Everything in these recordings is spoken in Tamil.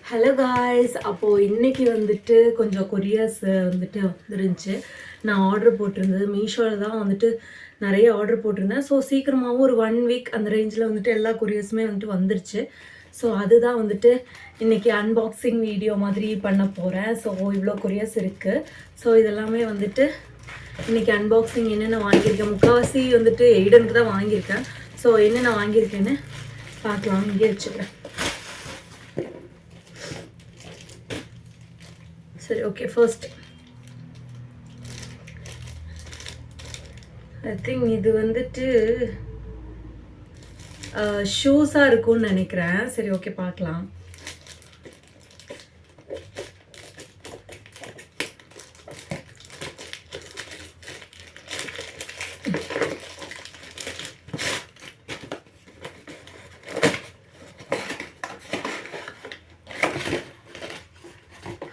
Hello guys. அப்போது இன்றைக்கி வந்துட்டு கொஞ்சம் கொரியர்ஸ் வந்துருந்துச்சு. நான் ஆர்டர் போட்டிருந்தது மீஷோவில் தான் நிறைய ஆர்டர் போட்டிருந்தேன். ஸோ சீக்கிரமாகவும் ஒரு 1 வீக் அந்த ரேஞ்சில் எல்லா கொரியர்ஸுமே வந்துருச்சு. ஸோ அதுதான் இன்றைக்கி அன்பாக்சிங் வீடியோ மாதிரி பண்ண போகிறேன். ஸோ இவ்வளோ கொரியர்ஸ் இருக்குது. ஸோ இதெல்லாமே இன்றைக்கி அன்பாக்சிங் என்னென்ன வாங்கியிருக்கேன், முக்கால்வாசி எய்டனுக்கு தான் வாங்கியிருக்கேன். ஸோ என்னென்ன வாங்கியிருக்கேன்னு பார்க்கலாம். இங்கே வச்சுக்கிறேன். சரி, ஓகே. ஃபர்ஸ்ட் ஐ திங்க் இது ஷூஸாக இருக்கும்னு நினைக்கிறேன். சரி, ஓகே, பார்க்கலாம்.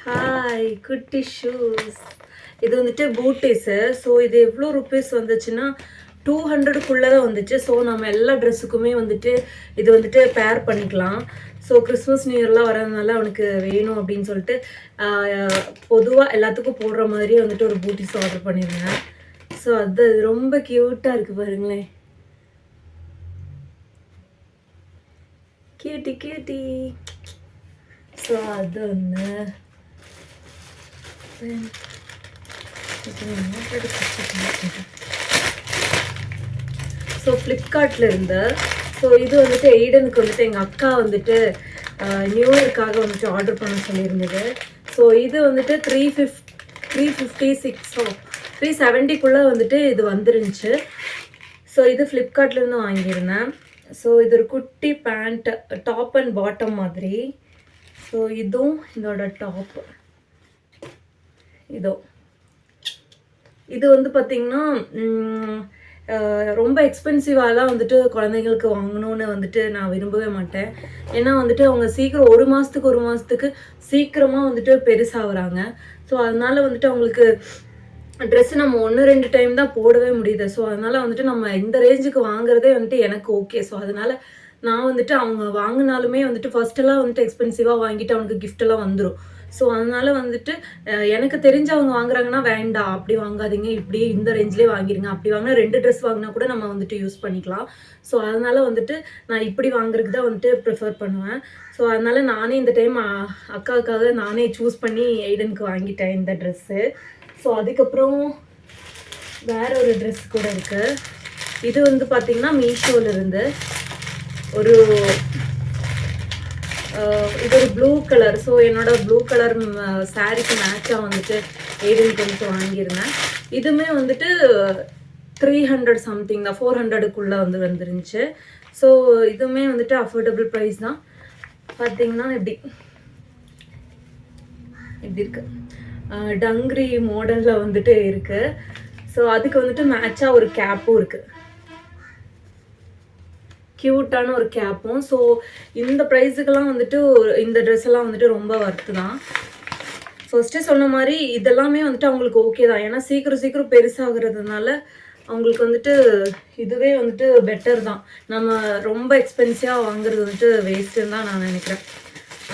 ஹாய், குட்டி ஷூஸ். இது பூட்டீஸு. ஸோ இது எவ்வளோ ருப்பீஸ் வந்துச்சுன்னா 200க்குள்ளே தான் வந்துச்சு. ஸோ நம்ம எல்லா ட்ரெஸ்ஸுக்குமே இது பேர் பண்ணிக்கலாம். ஸோ கிறிஸ்மஸ் நியூ இயர்லாம் வரதுனால அவனுக்கு வேணும் அப்படின்னு சொல்லிட்டு பொதுவாக எல்லாத்துக்கும் போடுற மாதிரியே ஒரு பூட்டிஸ் ஆர்டர் பண்ணியிருந்தேன். ஸோ அது ரொம்ப க்யூட்டாக இருக்குது, பாருங்களேன். Cutie cutie. ஸோ அது ஒன்று. ஸோ ஃப்ளிப்கார்ட்டில் இருந்த ஸோ இது எய்டனுக்கு எங்கள் அக்கா நியூ இயர்க்காக ஆர்டர் பண்ண சொல்லியிருந்தது. ஸோ இது 370க்குள்ளே இது வந்துருந்துச்சு. ஸோ இது ஃப்ளிப்கார்ட்லேருந்து வாங்கியிருந்தேன். ஸோ இது ஒரு குட்டி பேண்ட், டாப் அண்ட் பாட்டம் மாதிரி. ஸோ இதுவும் இதோட டாப்பு. இது பார்த்திங்கன்னா ரொம்ப எக்ஸ்பென்சிவாலாம் குழந்தைங்களுக்கு வாங்கணுன்னு நான் விரும்பவே மாட்டேன். ஏன்னா அவங்க சீக்கிரம் ஒரு மாதத்துக்கு சீக்கிரமாக பெருசாகிறாங்க. ஸோ அதனால் அவங்களுக்கு ட்ரெஸ்ஸு நம்ம 1-2 டைம் தான் போடவே முடியுது. ஸோ அதனால் நம்ம இந்த ரேஞ்சுக்கு வாங்குறதே எனக்கு ஓகே. ஸோ அதனால் நான் அவங்க வாங்கினாலுமே ஃபஸ்ட்டெல்லாம் எக்ஸ்பென்சிவாக வாங்கிட்டு அவனுக்கு கிஃப்டெல்லாம் வந்துடும். ஸோ அதனால் எனக்கு தெரிஞ்சவங்க வாங்குறாங்கன்னா வேண்டாம், அப்படி வாங்காதீங்க, இப்படி இந்த ரேஞ்சிலே வாங்கிடுங்க. அப்படி வாங்கினா 2 ட்ரெஸ் வாங்கினா கூட நம்ம யூஸ் பண்ணிக்கலாம். ஸோ அதனால் நான் இப்படி வாங்குறதுக்கு தான் ப்ரிஃபர் பண்ணுவேன். ஸோ அதனால் நானே இந்த டைம் அக்காவுக்காக நானே சூஸ் பண்ணி எய்டனுக்கு வாங்கிட்டேன் இந்த ட்ரெஸ்ஸு. ஸோ அதுக்கப்புறம் வேற ஒரு ட்ரெஸ் கூட இருக்குது. இது பார்த்திங்கன்னா மீஷோவில் இருந்து ஒரு இது ஒரு ப்ளூ கலர். ஸோ என்னோட ப்ளூ கலர் சாரீக்கு மேட்சாக எய்டனுக்கு வாங்கியிருந்தேன். இதுவுமே 300 சம்திங் தான், 400க்குள்ளே வந்துருந்துச்சு. ஸோ இதுவுமே அஃபோர்டபுள் ப்ரைஸ் தான். பார்த்திங்கன்னா இப்படி இருக்கு, டங்கிரி மாடலில் இருக்குது. ஸோ அதுக்கு மேட்சாக ஒரு கேப்பும் இருக்குது, க்யூட்டான ஒரு கேப்பும். ஸோ இந்த ப்ரைஸுக்கெல்லாம் இந்த ட்ரெஸ் எல்லாம் ரொம்ப ஒர்த்து தான். ஃபர்ஸ்ட்டே சொன்ன மாதிரி இதெல்லாமே அவங்களுக்கு ஓகே தான். ஏன்னா சீக்கிரம் பெருசாகிறதுனால அவங்களுக்கு இதுவே பெட்டர் தான். நம்ம ரொம்ப எக்ஸ்பென்சிவாக வாங்குறது வேஸ்ட்டுன்னு தான் நான் நினைக்கிறேன்.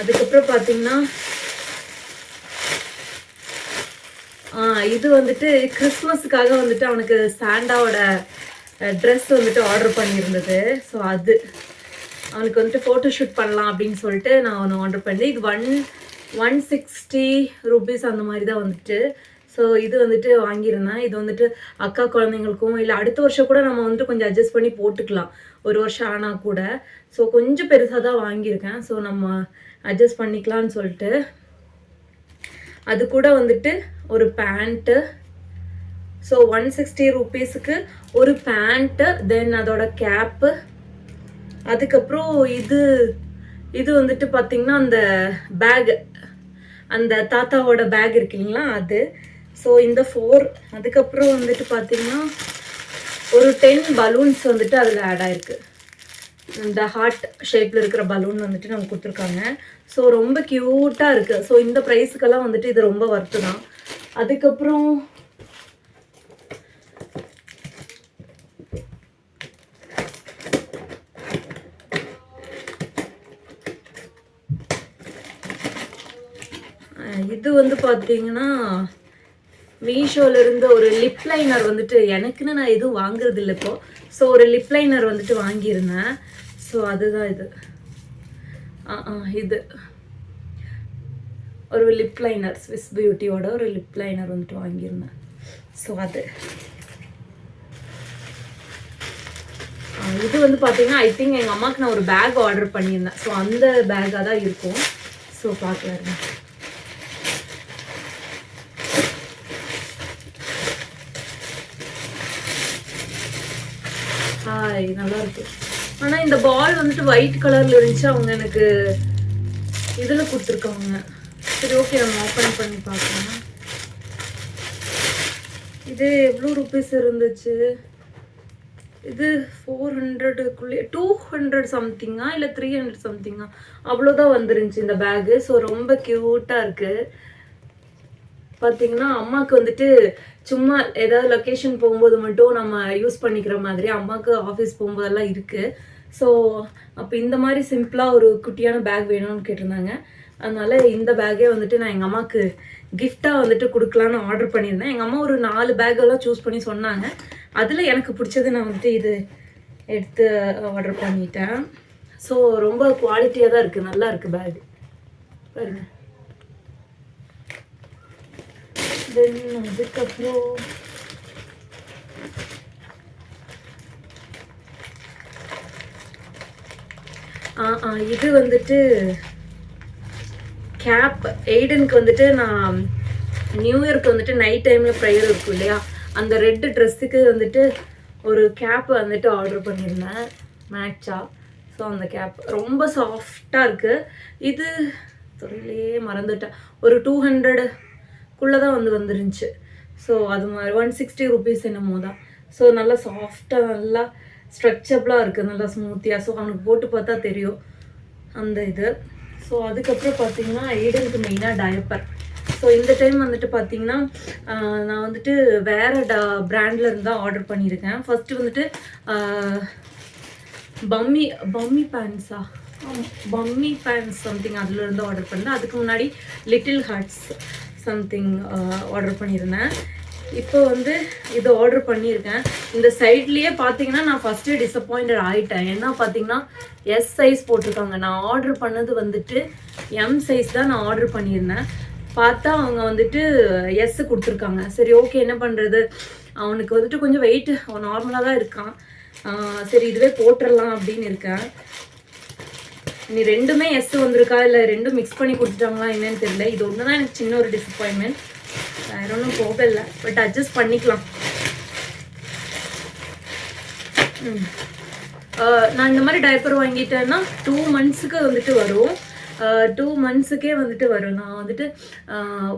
அதுக்கப்புறம் பார்த்திங்கன்னா இது கிறிஸ்மஸுக்காக அவனுக்கு சாண்டாவோட ட்ரெஸ் ஆர்டர் பண்ணியிருந்தது. ஸோ அது அவனுக்கு ஃபோட்டோஷூட் பண்ணலாம் அப்படின்னு சொல்லிட்டு நான் ஒன்று ஆர்டர் பண்ணேன். இது 160 ருபீஸ் அந்த மாதிரி தான் ஸோ இது வாங்கியிருந்தேன். இது அக்கா குழந்தைங்களுக்கும் இல்லை அடுத்த வருஷம் கூட நம்ம கொஞ்சம் அட்ஜஸ்ட் பண்ணி போட்டுக்கலாம், ஒரு வருஷம் ஆனால் கூட. ஸோ கொஞ்சம் பெருசாக தான் வாங்கியிருக்கேன். ஸோ நம்ம அட்ஜஸ்ட் பண்ணிக்கலான்னு சொல்லிட்டு அது கூட ஒரு பேண்ட்டு. ஸோ 160 ருபீஸுக்கு ஒரு பேண்ட்டு, தென் அதோட கேப்பு. அதுக்கப்புறம் இது பார்த்திங்கன்னா அந்த பேக், அந்த தாத்தாவோட பேக் இருக்கு இல்லைங்களா, அது. ஸோ இந்த 4. அதுக்கப்புறம் பார்த்திங்கன்னா ஒரு 10 பலூன்ஸ் அதில் ஆட் ஆகிருக்கு. இந்த ஹார்ட் ஷேப்பில் இருக்கிற பலூன் நம்ம கொடுத்துருக்காங்க. ஸோ ரொம்ப க்யூட்டாக இருக்குது. ஸோ இந்த ப்ரைஸுக்கெல்லாம் இது ரொம்ப ஒர்த்து தான். அதுக்கப்புறம் இது வந்து பார்த்தீங்கன்னா மீஷோல இருந்து ஒரு லிப் லைனர் வந்துட்டு எனக்குன்னு நான் எதுவும் வாங்குறது இல்லை இப்போ. ஸோ ஒரு லிப் லைனர் வந்துட்டு வாங்கியிருந்தேன். ஸோ அதுதான் இது. இது ஒரு லிப் லைனர், ஸ்விஸ் பியூட்டியோட ஒரு லிப் லைனர் வந்துட்டு வாங்கியிருந்தேன். ஸோ அது இது வந்து பார்த்தீங்கன்னா ஐ திங்க் எங்கள் அம்மாவுக்கு நான் ஒரு பேக் ஆர்டர் பண்ணியிருந்தேன். ஸோ அந்த பேக்காக தான் இருக்கும். ஸோ பார்க்கலாருங்க. ஹாய், நல்லா இருக்கு. ஆனால் இந்த பால் வந்துட்டு ஒயிட் கலரில் இருந்துச்சு. அவங்க எனக்கு இதில் கொடுத்துருக்காங்க. சரி, ஓகே, நம்ம ஓப்பன் பண்ணி பார்க்கலாம். இது எவ்வளோ ருபீஸ் இருந்துச்சு? இது 400க்குள்ளே 200 சம்திங்கா இல்லை 300 சம்திங்கா அவ்வளோதான் வந்துருந்துச்சு இந்த பேகு. ஸோ ரொம்ப க்யூட்டாக இருக்குது. பார்த்தீங்கன்னா அம்மாவுக்கு வந்துட்டு சும்மா ஏதாவது லொக்கேஷன் போகும்போது மட்டும் நம்ம யூஸ் பண்ணிக்கிற மாதிரி அம்மாவுக்கு ஆஃபீஸ் போகும்போதெல்லாம் இருக்குது. ஸோ அப்போ இந்த மாதிரி சிம்பிளாக ஒரு குட்டியான பேக் வேணும்னு கேட்டிருந்தாங்க. அதனால இந்த பேக்கே வந்துட்டு நான் எங்கள் அம்மாவுக்கு கிஃப்டாக வந்துட்டு கொடுக்கலான்னு ஆர்டர் பண்ணியிருந்தேன். எங்கள் அம்மா ஒரு 4 பேக்கெல்லாம் சூஸ் பண்ணி சொன்னாங்க. அதில் எனக்கு பிடிச்சது நான் வந்துட்டு இது எடுத்து ஆர்டர் பண்ணிட்டேன். ஸோ ரொம்ப குவாலிட்டியாக தான் இருக்குது, நல்லா இருக்குது பேக் பாருங்க. தென் அதுக்கப்புறம் இது வந்துட்டு கேப். எய்டனுக்கு வந்துட்டு நான் நியூ இயர்க்கு வந்துட்டு நைட் டைமில் ப்ரேயர் இருக்கும் இல்லையா, அந்த ரெட்டு ட்ரெஸ்ஸுக்கு வந்துட்டு ஒரு கேப் வந்துட்டு ஆர்டர் பண்ணியிருந்தேன் மேட்சா. ஸோ அந்த கேப் ரொம்ப சாஃப்டாக இருக்குது. இது தொழிலே மறந்துட்டேன், ஒரு 200க்குள்ளே தான் வந்துருந்துச்சு. ஸோ அது மாதிரி 160 ருபீஸ் என்னமோ தான். ஸோ நல்லா சாஃப்டாக, நல்லா ஸ்ட்ரெச்சபிளாக இருக்குது, நல்லா ஸ்மூத்தியாக. ஸோ அவனுக்கு போட்டு பார்த்தா தெரியும் அந்த இது. ஸோ அதுக்கப்புறம் பார்த்தீங்கன்னா எய்டனுக்கு மெயினாக டயப்பர். ஸோ இந்த டைம் வந்துட்டு பார்த்தீங்கன்னா நான் வந்துட்டு வேறு பிராண்டில் இருந்து தான் ஆர்டர் பண்ணியிருக்கேன். ஃபஸ்ட்டு வந்துட்டு பம்மி பேண்ட்ஸா பம்மி பேண்ட்ஸ் சம்திங் அதில் இருந்து ஆர்டர் பண்ணேன். அதுக்கு முன்னாடி லிட்டில் ஹார்ட்ஸ் சம்திங் ஆர்டர் பண்ணியிருந்தேன். இப்போ வந்து இது ஆர்டர் பண்ணியிருக்கேன். இந்த சைட்லேயே பார்த்தீங்கன்னா நான் ஃபஸ்ட்டு டிசப்பாயிண்டட் ஆகிட்டேன். ஏன்னா பார்த்தீங்கன்னா எஸ் சைஸ் போட்டிருக்காங்க. நான் ஆர்டர் பண்ணது வந்துட்டு எம் சைஸ் தான் நான் ஆர்டர் பண்ணியிருந்தேன். பார்த்தா அவங்க வந்துட்டு எஸ் கொடுத்துருக்காங்க. சரி, ஓகே, என்ன பண்ணுறது, அவனுக்கு வந்துட்டு கொஞ்சம் வெயிட் அவன் நார்மலாக தான் இருக்கான். சரி, இதுவே போட்டுடலாம் அப்படின்னு இருக்கேன். நீ ரெண்டுமே எஸ் வந்திருக்கா இல்லை ரெண்டும் மிக்ஸ் பண்ணி கொடுத்துட்டாங்களா என்னன்னு தெரியல. இது ஒன்று தான் எனக்கு சின்ன ஒரு டிசப்பாயின்மெண்ட். வேற ஒன்றும் போகலை, பட் அட்ஜஸ்ட் பண்ணிக்கலாம். நான் இந்த மாதிரி டைப்பர் வாங்கிட்டேன்னா 2 மந்த்ஸுக்கு வந்துட்டு வரும். 2 மந்த்ஸுக்கே வந்துட்டு வரும். நான் வந்துட்டு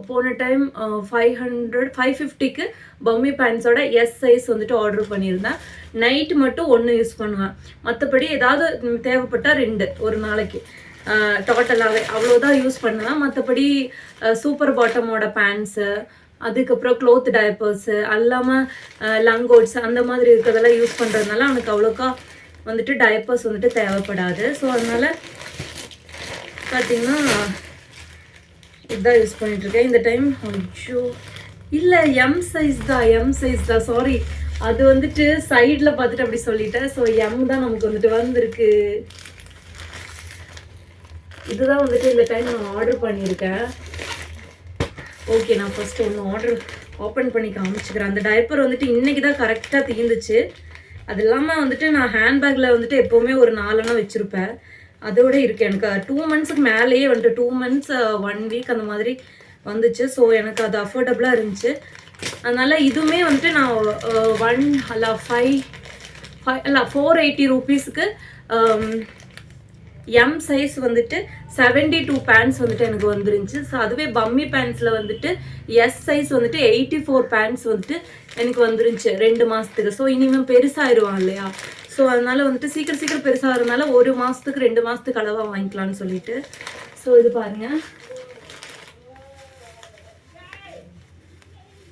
போன டைம் 550க்கு பம்மி பேண்ட்ஸோட எஸ் சைஸ் வந்துட்டு ஆர்டர் பண்ணியிருந்தேன். நைட்டு மட்டும் 1 யூஸ் பண்ணுவேன், மற்றபடி ஏதாவது தேவைப்பட்டால் 2 ஒரு நாளைக்கு டோட்டலாகவே அவ்வளோதான் யூஸ் பண்ணுவேன். மற்றபடி சூப்பர் பாட்டமோட பேண்ட்ஸு, அதுக்கப்புறம் க்ளோத் டைப்பர்ஸு, அல்லாமல் லங்கோட்ஸ் அந்த மாதிரி இருக்கிறதெல்லாம் யூஸ் பண்ணுறதுனால அவனுக்கு அவ்வளோக்கா வந்துட்டு டைப்பர்ஸ் வந்துட்டு தேவைப்படாது. ஸோ அதனால் பார்த்தீங்கன்னா இதுதான் யூஸ் பண்ணிகிட்ருக்கேன் இந்த டைம். ஐயோ இல்லை, எம் சைஸ் தான், சாரி. அது வந்துட்டு சைடில் பார்த்துட்டு அப்படி சொல்லிட்டேன். ஸோ எம் தான் நமக்கு வந்துட்டு வந்திருக்கு. இதுதான் வந்துட்டு இந்த டைம் நான் ஆர்டர் பண்ணியிருக்கேன். ஓகே, நான் ஃபஸ்ட்டு ஒன்று ஆர்டர் ஓப்பன் பண்ணி காமிச்சுக்கிறேன். அந்த டைப்பர் வந்துட்டு இன்றைக்கி தான் கரெக்டாக தீர்ந்துச்சு. அது இல்லாமல் வந்துட்டு நான் ஹேண்ட்பேக்கில் வந்துட்டு எப்போவுமே ஒரு 4 வச்சுருப்பேன். அதோட இருக்குது. எனக்கு 2 மந்த்ஸுக்கு மேலேயே வந்துட்டு 2 மந்த்ஸ் 1 வீக் அந்த மாதிரி வந்துச்சு. ஸோ எனக்கு அது அஃபோர்டபுளாக இருந்துச்சு. அதனால் இதுவுமே வந்துட்டு நான் 480 ருபீஸுக்கு எம் சைஸ் வந்துட்டு 72 பேண்ட்ஸ் வந்துட்டு எனக்கு வந்துருந்துச்சு. ஸோ அதுவே பம்மி பேண்ட்ஸில் வந்துட்டு எஸ் சைஸ் வந்துட்டு 84 பேண்ட்ஸ் வந்துட்டு எனக்கு வந்துருந்துச்சு 2 மாதத்துக்கு. ஸோ இனிமேல் பெருசாகிடுவான் இல்லையா, ஸோ அதனால் வந்துட்டு சீக்கிரம் பெருசாகிறதுனால 1 மாதத்துக்கு 2 மாதத்துக்கு அளவாக வாங்கிக்கலான்னு சொல்லிட்டு. ஸோ இது பாருங்கள்,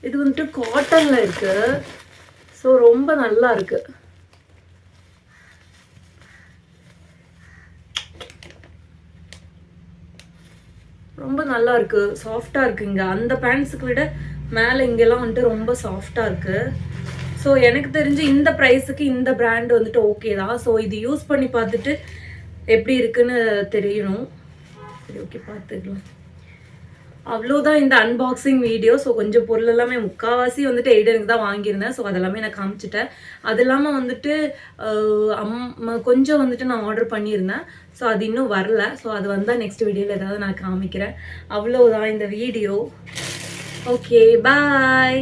இது வந்துட்டு காட்டனில் இருக்குது. ஸோ ரொம்ப நல்லா இருக்குது. ரொம்ப நல்லா இருக்கு, சாஃப்டா இருக்குங்க. அந்த பேண்ட்ஸுக்கு விட மேலே இங்கெல்லாம் வந்துட்டு ரொம்ப சாஃப்டா இருக்கு. ஸோ எனக்கு தெரிஞ்சு இந்த ப்ரைஸுக்கு இந்த பிராண்ட் வந்துட்டு ஓகே தான். ஸோ இது யூஸ் பண்ணி பார்த்துட்டு எப்படி இருக்குன்னு தெரியணும். சரி, ஓகே, பார்த்துக்கலாம். அவ்வளோதான் இந்த அன்பாக்சிங் வீடியோ. ஸோ கொஞ்சம் பொருள் எல்லாமே முக்கால்வாசி வந்துட்டு எய்டனுக்கு தான் வாங்கியிருந்தேன். ஸோ அதெல்லாமே நான் காமிச்சிட்டேன். அது இல்லாமல் வந்துட்டு கொஞ்சம் வந்துட்டு நான் ஆர்டர் பண்ணியிருந்தேன். ஸோ அது இன்னும் வரல. ஸோ அது வந்தால் நெக்ஸ்ட் வீடியோவில் ஏதாவது நான் காமிக்கிறேன். அவ்வளோதான் இந்த வீடியோ. ஓகே, பாய்.